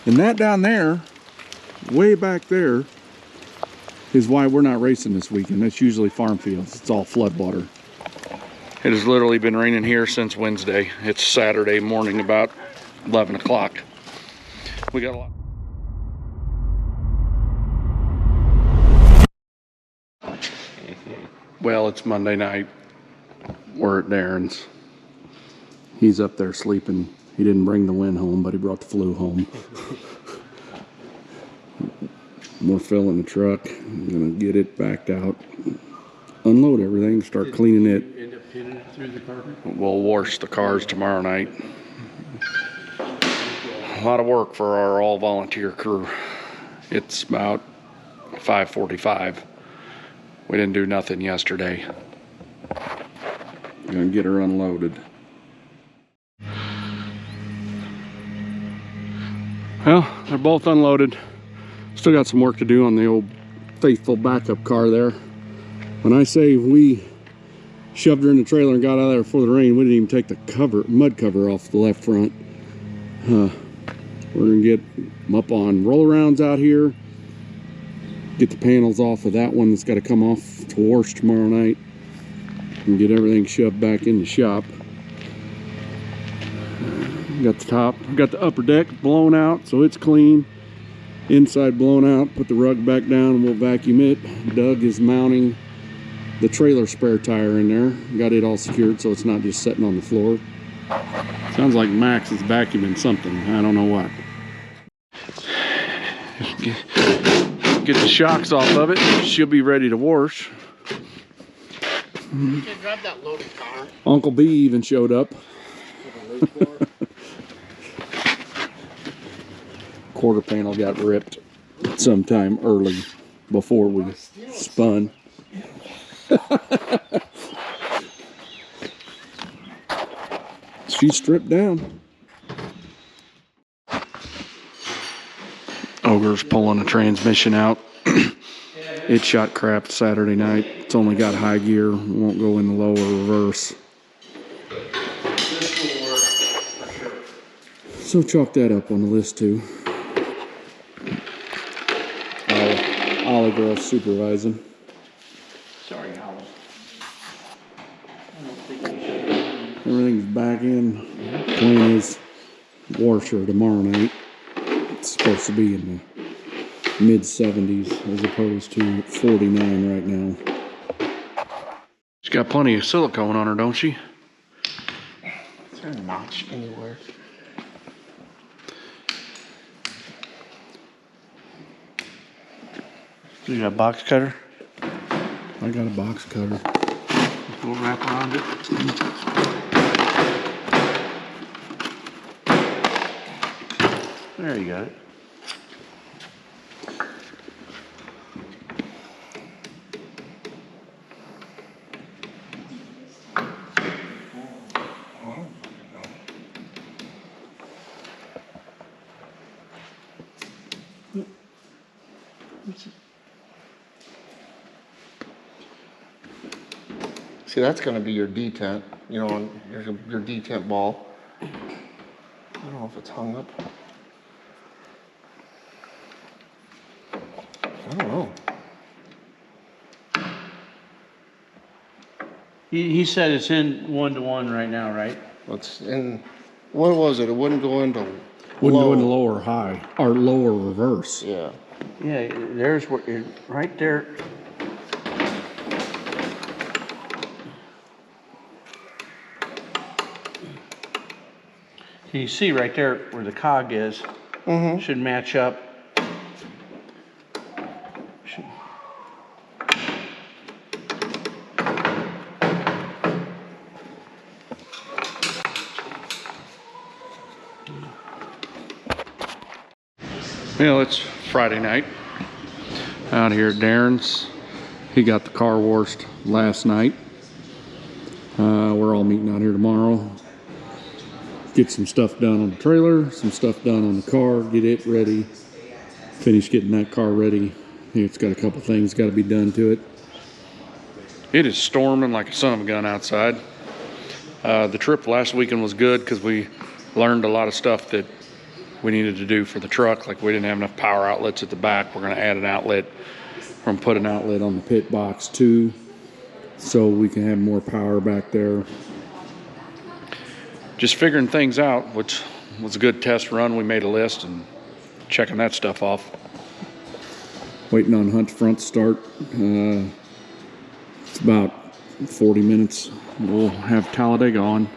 And that down there, way back there, is why we're not racing this weekend. That's usually farm fields. It's all floodwater. It has literally been raining here since Wednesday. It's Saturday morning about 11 o'clock. We got a lot. Well, it's Monday night. We're at Daryn's. He's up there sleeping. He didn't bring the wind home, but he brought the flu home. We're filling the truck. I'm gonna get it backed out, unload everything, start cleaning it. End up pinning it through the carpet? We'll wash the cars tomorrow night. A lot of work for our all-volunteer crew. It's about 5:45. We didn't do nothing yesterday. Gonna get her unloaded. Well, they're both unloaded. Still got some work to do on the old faithful backup car there. When I say we shoved her in the trailer and got out of there before the rain, we didn't even take the mud cover off the left front. We're gonna get them up on roll-arounds out here, get the panels off of that one that's got to come off to wash tomorrow night, and get everything shoved back in the shop. Got the top, got the upper deck blown out, so it's clean. Inside blown out, put the rug back down and we'll vacuum it. Doug is mounting the trailer spare tire in there. Got it all secured so it's not just sitting on the floor. Sounds like Max is vacuuming something. I don't know what. Get the shocks off of it. She'll be ready to wash. You can grab that loaded car. Uncle B even showed up. Quarter panel got ripped sometime early before we spun. She's stripped down. Ogre's pulling the transmission out. It shot crap Saturday night. It's only got high gear. It won't go in the low or reverse. So chalk that up on the list too. Ollie girl's supervising. Sorry, Howell. Everything's back in. Plan is washer tomorrow night. It's supposed to be in the mid-70s as opposed to 49 right now. She's got plenty of silicone on her, don't she? Is there a notch anywhere? You got a box cutter? I got a box cutter. We'll wrap around it. There you got it. See, that's going to be your detent, you know, your detent ball. I don't know if it's hung up. I don't know. He said it's in 1-to-1 right now, right? It's in, what was it? It wouldn't go into Wouldn't low. go into low or high, or low or reverse. Yeah. Yeah, there's where, right there. Can you see right there where the cog is? Mm-hmm. Should match up. Well, it's Friday night out here at Daryn's. He got the car washed last night. We're all meeting out here tomorrow. Get some stuff done on the trailer, some stuff done on the car, get it ready. Finish getting that car ready. It's got a couple things got to be done to it. It is storming like a son of a gun outside. The trip last weekend was good because we learned a lot of stuff that we needed to do for the truck. Like we didn't have enough power outlets at the back. We're gonna add an outlet. We're gonna put an outlet on the pit box too, so we can have more power back there. Just figuring things out, which was a good test run. We made a list and checking that stuff off. Waiting on Hunt's front start. It's about 40 minutes. We'll have Talladega on.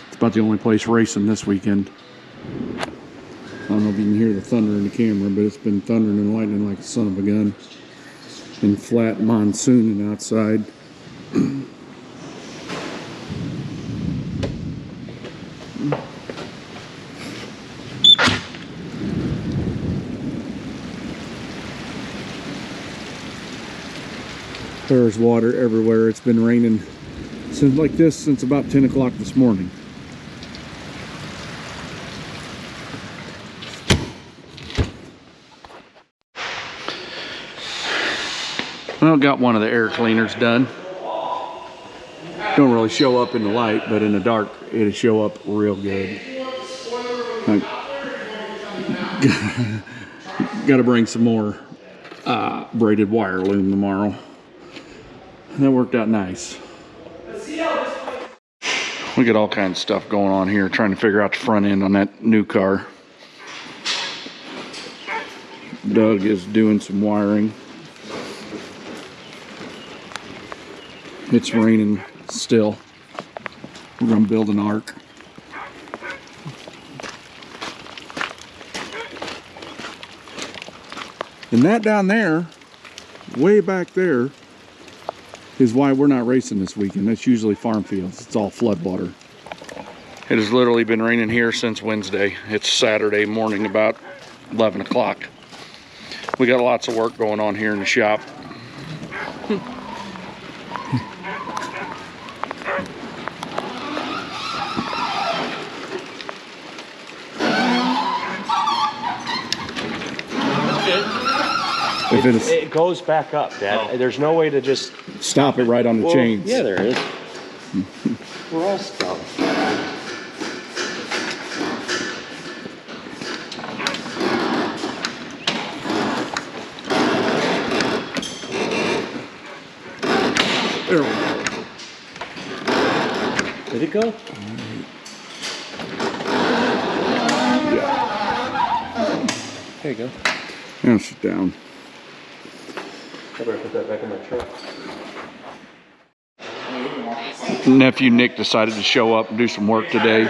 It's about the only place racing this weekend. I don't know if you can hear the thunder in the camera, but it's been thundering and lightning like a son of a gun. Been flat monsooning outside. There's water everywhere. It's been raining since about 10 o'clock this morning. Well, got one of the air cleaners done. Don't really show up in the light, but in the dark it'll show up real good. Got to bring some more braided wire loom tomorrow. That worked out nice. We got all kinds of stuff going on here, trying to figure out the front end on that new car. Doug is doing some wiring. It's raining still. We're gonna build an arc. And that down there, way back there, is why we're not racing this weekend. That's usually farm fields. It's all floodwater. It has literally been raining here since Wednesday. It's Saturday morning about 11 o'clock. We got lots of work going on here in the shop. If it goes back up, Dad. Oh. There's no way to just stop it right on the chains. Yeah, there is. We're all stuck. There we go. Did it go? Yeah. There you go. Now sit down. I better put that back in my truck. Nephew Nick decided to show up and do some work today.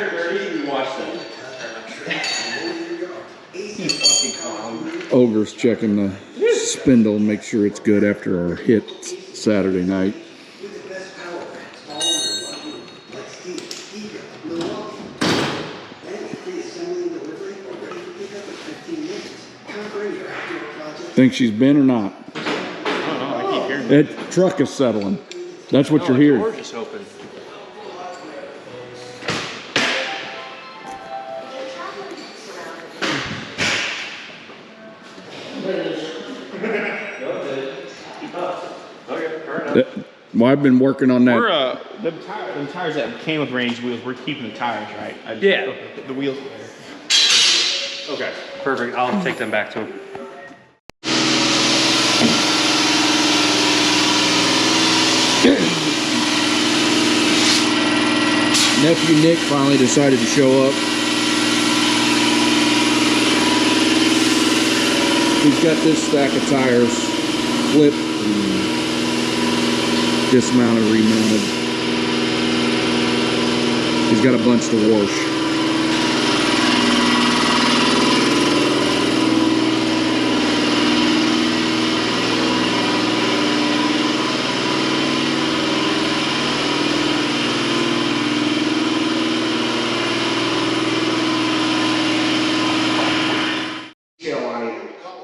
Ogre's checking the spindle, make sure it's good after our hit Saturday night. Think she's been or not? I don't know, I keep hearing That truck is settling. That's what you're hearing. The door just opened. Well, I've been working on that. We're the tires that came with range wheels. We're keeping the tires, right? Yeah. Okay, the wheels. Okay, perfect. I'll take them back to him. Nephew Nick finally decided to show up. He's got this stack of tires flipped and dismounted, remounted. He's got a bunch to wash.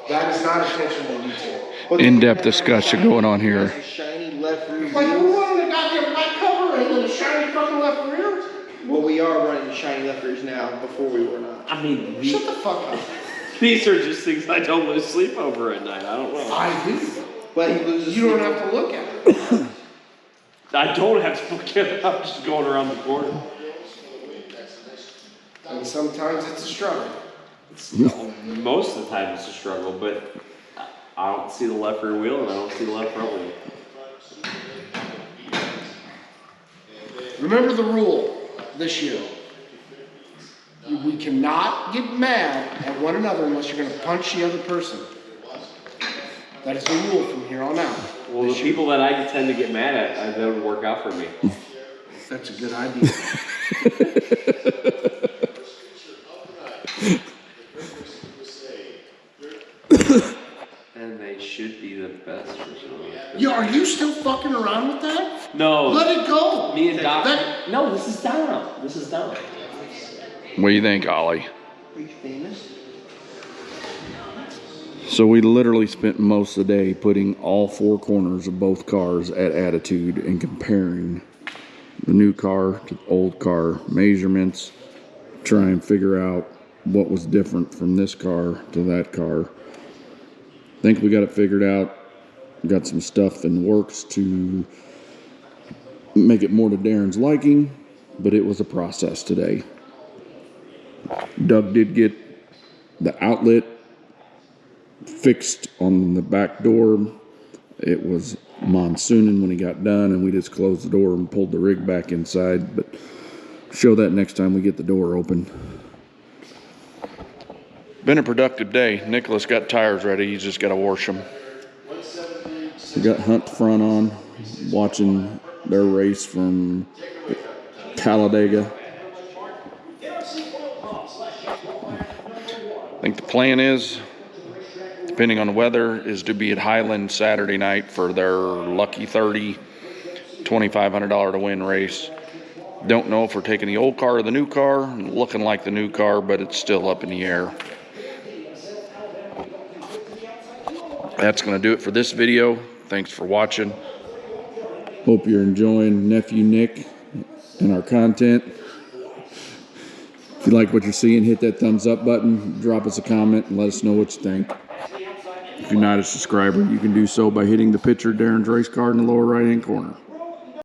That is not attention to detail. In-depth discussion going on here. Shiny left rear. Like we wanted a goddamn black cover and then a shiny fucking left rear. Well, we are running the shiny left rears now. Before we were not. I mean, Shut the fuck up. these are just things I don't lose sleep over at night. I don't know. I do. But he loses. You don't have to look at it. I don't have to look at it. I'm just going around the corner. And sometimes it's a struggle. Most of the time it's a struggle, but I don't see the left rear wheel and I don't see the left front wheel. Remember the rule this year. We cannot get mad at one another unless you're going to punch the other person. That is the rule from here on out. Well, the people that I tend to get mad at, that would work out for me. That's a good idea. And they should be the best for some. Yo, are you still fucking around with that? No. Let it go. Me and Doc. That- No, this is down. This is down. What do you think, Ollie? Are you famous? So we literally spent most of the day putting all four corners of both cars at attitude and comparing the new car to the old car, measurements, try and figure out what was different from this car to that car. Think we got it figured out. Got some stuff in the works to make it more to Darren's liking, but it was a process today. Doug did get the outlet fixed on the back door. It was monsooning when he got done, and we just closed the door and pulled the rig back inside, but show that next time we get the door open. Been a productive day. Nicholas got tires ready. He's just got to wash them. We got Hunt front on, watching their race from Talladega. I think the plan is, depending on the weather, is to be at Highland Saturday night for their Lucky 30 $2,500 to win race. Don't know if we're taking the old car or the new car. Looking like the new car, but it's still up in the air. That's going to do it for this video. Thanks for watching. Hope you're enjoying Nephew Nick and our content. If you like what you're seeing, hit that thumbs up button, drop us a comment, and let us know what you think. If you're not a subscriber, you can do so by hitting the picture of Darren's race card in the lower right-hand corner.